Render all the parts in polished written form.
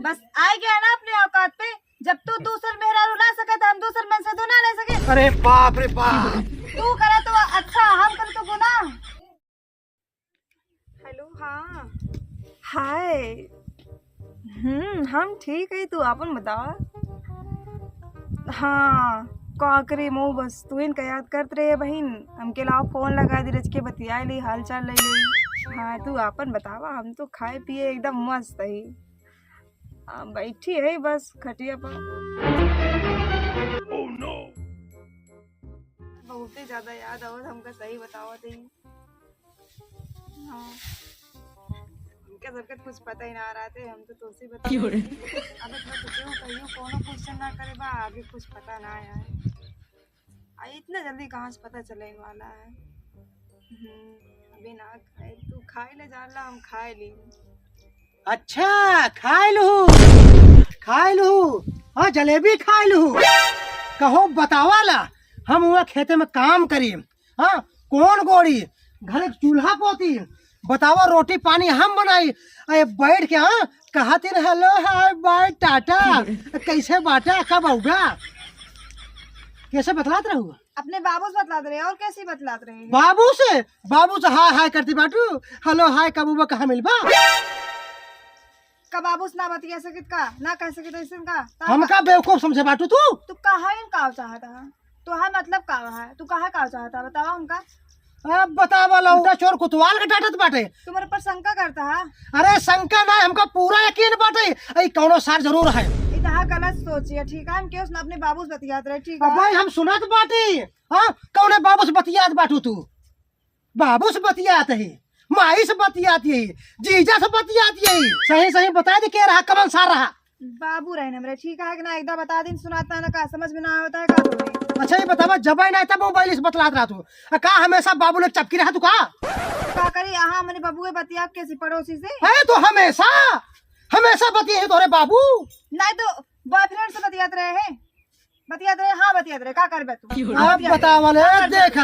बस आ गया ना अपने औकात पे। जब तू दूसर मेहरारू ला सके तो हम दूसर मन से तो ना ले सके। अरे बाप रे बाप। तू करे तो अच्छा, हम करे तो गुनाह। हेलो, हाँ हाय। हम ठीक है, तू अपन बता। हाँ का करे मो, बस तू इनका याद करते रहे बहन। हमके लाओ फोन लगा दी, रच के बतिया ली, हाल चाल ले ली। हाँ तू अपन बतावा, हम तो खाए पिए एकदम मस्त है। बैठी है बस खटिया पर। oh, no. बहुत ही ज्यादा याद आवत हमका, सही बतावत है। हाँ हमके सबके कुछ पता ही ना रहा थे, हम तो तुझसे बता। अबे मैं तुझे कहियो कोनो क्वेश्चन ना करे बा, आगे कुछ पता ना आया है। आई इतना जल्दी कहाँ से पता चले वाला है। अभी ना खाए, तू खाए ले जाला, हम खाए ली। अच्छा खाए लू, खाए लू। हाँ जलेबी खाए लू। कहो बतावाला, हम हुआ खेते में काम करी। हाँ कौन गोड़ी घर एक चूल्हा पोती, बतावा रोटी पानी हम बनाई। अरे बैठ के हाँ कहती हेलो हाय बाय टाटा, कैसे बाटा कब आऊगा, कैसे बतलात रहू। अपने बाबू से बतलाते रहे, और कैसे बतलाते रहे। बाबू से हाय हाय करती बाटू, हेलो हाय कब कहाँ मिलबा। का बाबू से ना बतिया सकित का, ना कह सकित ऐसे का। हमका बेवकूफ समझे बाटू तू कहा का चाहता है, तो है मतलब का है, तू कहा का चाहता है बताओ हमका। अब बतावा लौटा चोर कुतवाल के डांटत बाटे। तुम्हारे पर शंका करता है। अरे शंका ना, हमका पूरा यकीन बाटे ऐ कौनो सार जरूर है। इतना गलत सोचिए, ठीक है। हम क्यों अपने बाबू से बतियात रहे, ठीक है। भाई हम सुनत बाटी। हाँ कौने बाबू से बतियात बाटू तू, बाबू से बतियात है, माई से बतियात है, जीजा से बतियात है। सही सही बता दे के रहा कमन सार रहा। बाबू रहे ना मेरे, ठीक है कि ना। एकदम बता दिन सुनाता ना, का समझ में ना होता है का तुम्हें। अच्छा ये बतावा जब नहीं तब मोबाइल से बतलात रहा तू, का हमेशा बाबू ने चपकी रहा तू का करी। यहाँ मेरे बाबू के बतिया कैसी पड़ोसी से है, तो हमेशा हमेशा बतिया है तोरे बाबू। नहीं तो बॉयफ्रेंड से बतियात रहे हैं, बतियात रहे। हाँ बतियात रहे, का करबे तू। अब बतावा ले, देख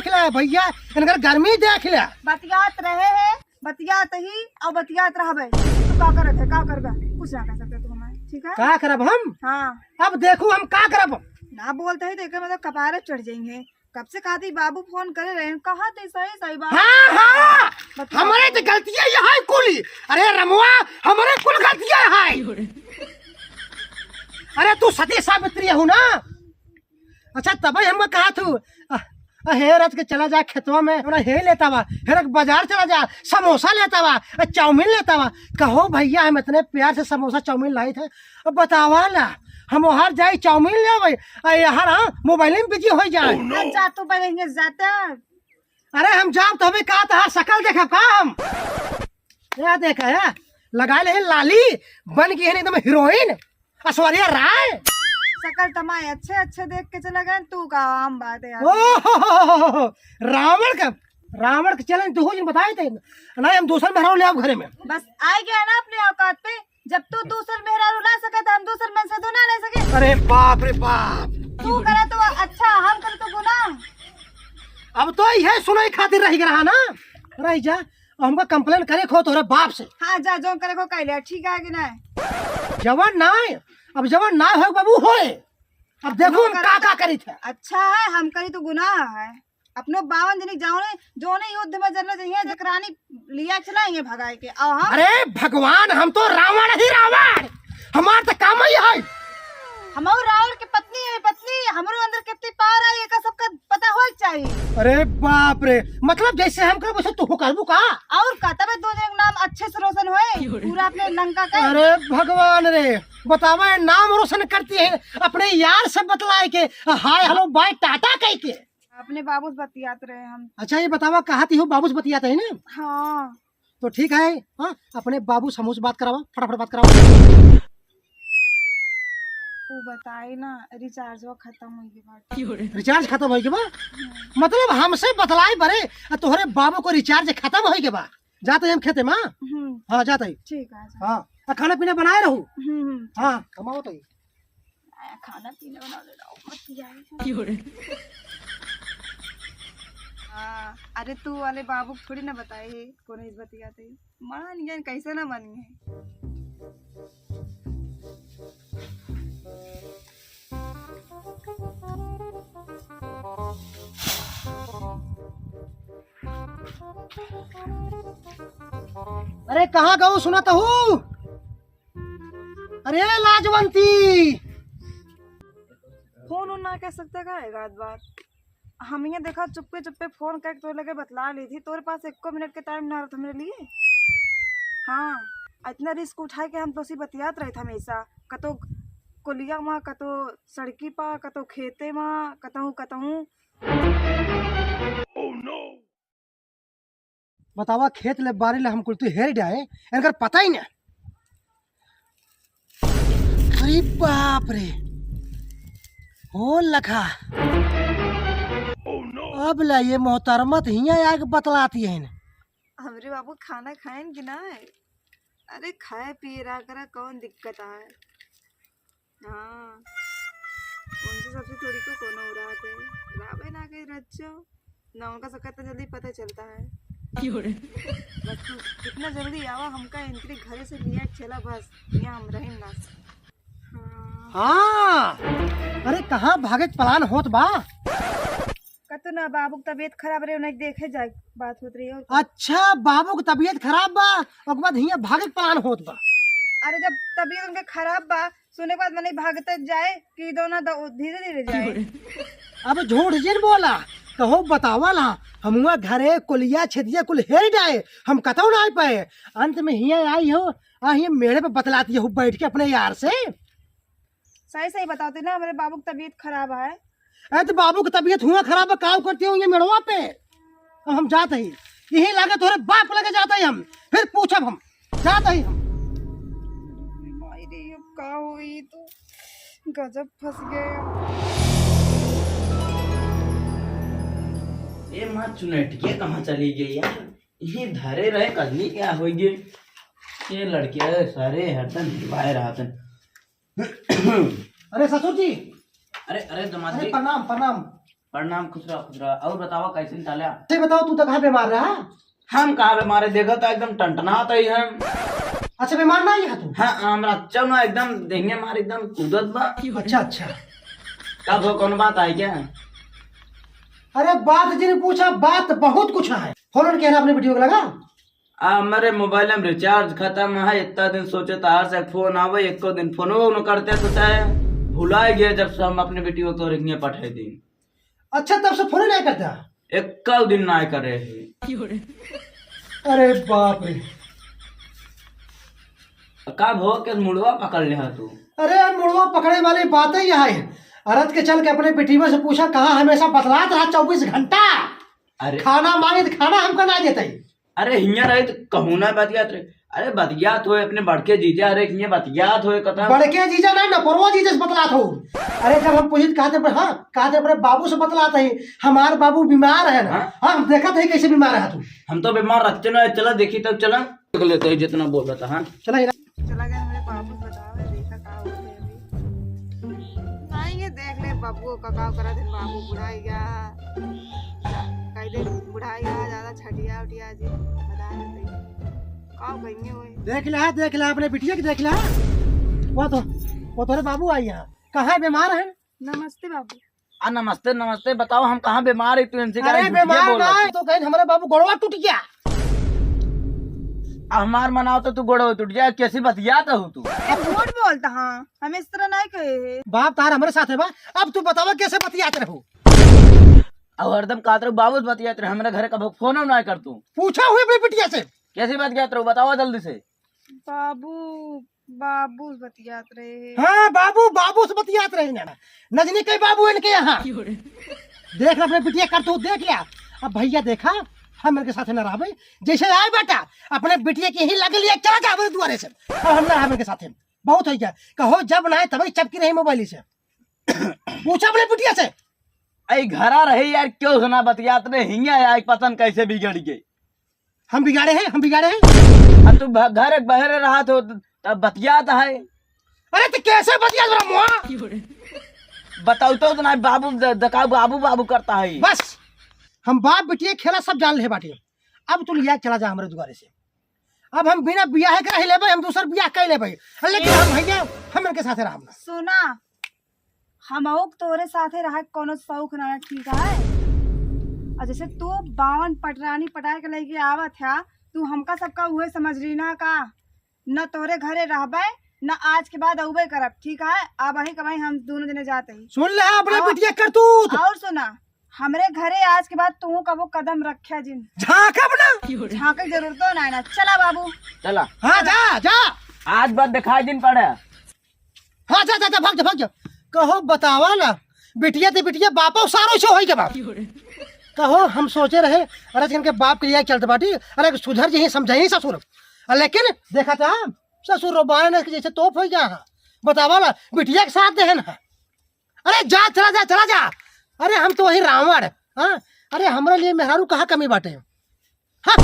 ले भैया, इनकर गर्मी देख ले। बतियात रहे हैं, बतियात ही और बतियात रहबे। तू का करत है, का करबे, कुछ ना कह सकते तू हमें, ठीक है। का करब हम। हाँ अब देखू हम का करब। ना बोलते ही देखे मतलब कपारे चढ़ जाएंगे। कब से कहती बाबू फोन करे रहे, कहा थे सही सही बात। हाँ हाँ हमारे तो गलतियां यहाँ कुल। अरे रमुआ हमारे कुल गलतियां है। अरे तू सती सावित्री हूँ ना। अच्छा तब हम कहा तू हेरत के चला जा खेतवा में, हे लेता वा, हेर बाजार चला जा, समोसा लेता वा, चाउमीन लेता वा। कहो भैया हम इतने प्यार से समोसा चाउमीन लाई थे, अब बतावा ला हम वहां जाए चाउमीन ले यहाँ मोबाइल में बिजी हो जाए। जा तू पहले जाता। अरे हम जाओ तो हमें कहा था शकल देखा का हम या देखा है, लगा ले लाली बन गई है एकदम हीरोइन ऐश्वर्या राय। शकल तमाए अच्छे अच्छे देख के चला गए, तू का आम बात है यार। ओह रावण के चैलेंज तू हो बताए थे ना, हम दूसरा मेहरारू ले आओ घरे में। बस आ गया ना अपने औकात पे। जब तू दूसर मेहरारू ला सके तो हम दूसर मन से तो ना ले सके। अरे बाप रे बाप। तू करे तो अच्छा, हम करे तो गुनाह। अब तो यह सुनाई खातिर रह गया ना, रह जा हमको कंप्लेन करे खो तोरे बाप से। हाँ जा जो करे को कह लिया, ठीक है कि ना। जवान ना अब जवान ना हो बाबू होए। अब देखो हम का करी थे। अच्छा है, हम करी तो गुनाह है। अपनो 52 जनी जो ने युद्ध में जरना चाहिए, जकरानी लिया चलाएंगे भगाए के। और हम अरे भगवान हम तो रावण ही रावण, हमार तो काम ही है। हमारे रावण की पत्नी है, पत्नी हमारे अंदर कितनी पावर है, ये सबका पता हो चाहिए। अरे बाप रे, मतलब जैसे हम कर वैसे तू करबू का। और का तब दो जन नाम अच्छे से रोशन होए पूरा अपने लंका का। अरे भगवान रे बतावा, नाम रोशन करती है अपने यार से बतलाए के हाय हेलो बाय टाटा कह के। अपने बाबू से बतियात रहे हम। अच्छा ये बतावा कहती हो बाबू से बतियाते है ना। हाँ तो ठीक है, हाँ अपने बाबू समूह से बात करावा, फटाफट बात करावा। वो बताए ना, रिचार्ज खत्म हो गया। रिचार्ज खत्म हो गया मतलब हमसे बतलाए बरे, तोहरे बाबू को रिचार्ज खत्म हो गया। जाते हम खेते में। हाँ जाते ही। ठीक है। हाँ खाना पीना बनाए रहू। हाँ कमाओ तो खाना पीना बना ले। हाँ अरे तू वाले बाबू थोड़ी ना बताए कौन बतियाते, मान गए कैसे ना मान गए। अरे कहाँ गऊ सुना तो हूँ। अरे लाजवंती फोन उन ना कह सकते का एक आध बार हम ये देखा चुप्पे चुप्पे फोन करके तो लगे बतला ली थी तोरे पास 1 मिनट के टाइम ना रहा मेरे लिए। हाँ इतना रिस्क उठाए के हम तो सी बतियात रहे थे हमेशा कतो कोलिया माँ कतो सड़की पा कतो खेते माँ कतहूँ कतहूँ। बतावा खेत ले बारी ले हम कुल तू हेर जाए इनकर पता ही नहीं। अरे बाप रे हो लखा अब ला ये मोहतरमा तो हिया आग बतलाती है हमरे बाबू खाना खाएं कि ना है? अरे खाए पिए रहा करा कौन दिक्कत है। हाँ उनसे सबसे थोड़ी को कौन हो रहा थे राबे ना कहीं रच्चो ना उनका सकता जल्दी पता चलता है। बस तू कितना जल्दी आवा हमका इनके घर से लिया चला बस यहाँ हम रहे ना। हाँ अरे कहाँ भागे प्लान होत बा कतो ना बाबू की तबीयत खराब रहे उन्हें देखे जाए बात होत रही है। अच्छा बाबू की तबीयत खराब बा और बाद हिया भागे प्लान होत बा। अरे जब तबीयत उनके खराब बा सुने के बाद मैंने भागते जाए कि दोनों धीरे धीरे जाए। अब झूठ जिन बोला कहो बतावा ला हमुआ घरे कुलिया छेदिया कुल हेर जाए हम कतौ ना आ पाए अंत में हिया आई हो हिया मेड़े पे बतलाती हो बैठ के अपने यार से। सही सही बताते ना मेरे बाबू की तबीयत खराब है। अरे तो बाबू की तबीयत हुआ खराब है काम करती हूँ ये मेड़वा पे हम जाते ही यही लगे तोरे बाप लगे जाते ही हम फिर पूछब हम जाते ही हम। का हुई तो गजब फंस गए। ये माँ चुनटिया कहाँ चली गई यार ये धरे रहे कदली क्या हो गई ये लड़के सारे हरदम बाहर रहते। अरे ससुर जी अरे अरे दामाद अरे जी प्रणाम प्रणाम प्रणाम खुश रहा और बतावा कैसे चाला। से बताओ तू तो कहाँ बीमार रहा। हम कहाँ बीमार देखा था एकदम टंटनाता ही हम। अच्छा बीमार ना है तू। हाँ हमरा अच्छा ना एकदम देंगे मार एकदम कूदत बा। अच्छा अच्छा कब हो कौन बात आई क्या। अरे बात जिन्हें पूछा बात बहुत कुछ है फोन कह रहा अपने वीडियो को लगा मेरे मोबाइल में रिचार्ज खत्म है इतना दिन सोचे तार से फोन आवे एक दिन फोन करते तो चाहे भुला गए जब से हम अपने बेटी को रिंगे पठाई दी। अच्छा तब से फोन नहीं करता एक दिन ना करे। अरे बाप रे कब हो के मुड़वा पकड़ लिया तू। अरे मुड़वा पकड़े वाली बात ही है अरत के चल के अपने बेटीवा से पूछा कहाँ हमेशा बतलात रहा 24 घंटा। अरे खाना मांगे तो खाना हमको ना देते। अरे हिया रहे तो कहूँ ना बतियात रहे। अरे बतियात हो अपने बड़के जीजा अरे हिया बतियात हो कथा बड़के जीजा नहीं ना परवा जीजा से बतलात हो। अरे जब हम पूछे कहते हाँ कहते अपने बाबू से बतलाते हैं हमारे बाबू बीमार है ना। हाँ हम देखा थे कैसे बीमार है तू। हम तो बीमार रखते ना चला देखी तब चला देख लेते जितना बोल रहा था। हाँ चला गया मेरे बाबू बताओ देखा का हो नहीं ये देख ले बाबू का का करा दिन बाबू बुढ़ाई गया कई दिन बुढ़ाई गया ज्यादा छटिया उटिया जी बता देते का कहिए ओए देख ले अपने बिटिया की देख ले वो तोरे बाबू आई यहाँ कहाँ बीमार है। नमस्ते बाबू। नमस्ते नमस्ते बताओ हम कहाँ बीमार है तू इनसे अरे बीमार ना तो कहीं हमारे बाबू गोड़वा टूट गया। हमार मनाओ तो तू गोड़ो टूट जाए कैसी बतियात हो तू। झूठ बोलता हाँ हम इस तरह नहीं कहे। बाप तार हमारे साथ है बा अब तू बतावा कैसे बतियात रहो। अब हरदम कहते रहो बाबू बतियात रहे हमारे घर का फोन ना कर तू पूछा हुए अपनी बिटिया से कैसी बतियात रहो बताओ जल्दी से। बाबू बतियात रहे। हाँ बाबू से बतियात रहे ना नजनी कई बाबू इनके यहाँ देख अपने बिटिया कर तू देख लिया। अब भैया देखा हम मेरे साथ न रहा जैसे आए बेटा अपने बिटिया की ही लगे लिया चला जा हमारे द्वारे से और हम ना मेरे साथ बहुत हो गया कहो जब ना तभी चपकी रही मोबाइल से पूछा अपने बिटिया से। आई घरा रहे यार क्यों सुना बतियात रहे हिंगा यार पतन कैसे बिगड़ गई। हम बिगाड़े हैं तू घर बहरे रहा तो तब बतियात है। अरे तो कैसे बतिया बताओ तो ना बाबू दकाऊ बाबू करता है। बस हम बाप बेटिया खेला सब जान ले बाटी अब तू लिया चला जा हमारे द्वारे से। अब हम बिना बियाह कर ले हम दूसर बियाह कर ले लेकिन हम भैया हम इनके साथ रहा। सुना हम तोरे साथे रहा कोनो शौक ना ठीक है और जैसे तू 52 पटरानी पटाए के लेके आवत है, तू हमका सबका उहे समझ रही ना का, न तोरे घरे रहबे न आज के बाद अबे करब, ठीक है? अब वही कमाई हम दोनों जने जाते ही। सुन ले अपने बिटिया करतूत। और सुना, हमरे घरे आज के बाद तू कबो कदम रखे जिन झांकब ना, झांके की जरूरत तो ना। चला बाबू, चला हाँ जा जा, आज बात दिखाई दिन पड़े। हाँ जा जा जा, भाग जा भाग जा। कहो बतावा ना, बिटिया ते बिटिया बापो सारो छो होई के बाप। कहो हम सोचे रहे अरे जिनके बाप के लिए चलते बाटी, अरे सुधर जी समझाई ससुर, लेकिन देखा था ससुर रोबान ने जैसे तोप हो गया। बतावा ना बिटिया के साथ देहन है। अरे जा चला जा चला जा। अरे हम तो वही रावण, हाँ अरे हमारे लिए मेहरारू कहाँ कमी बाटे। हाँ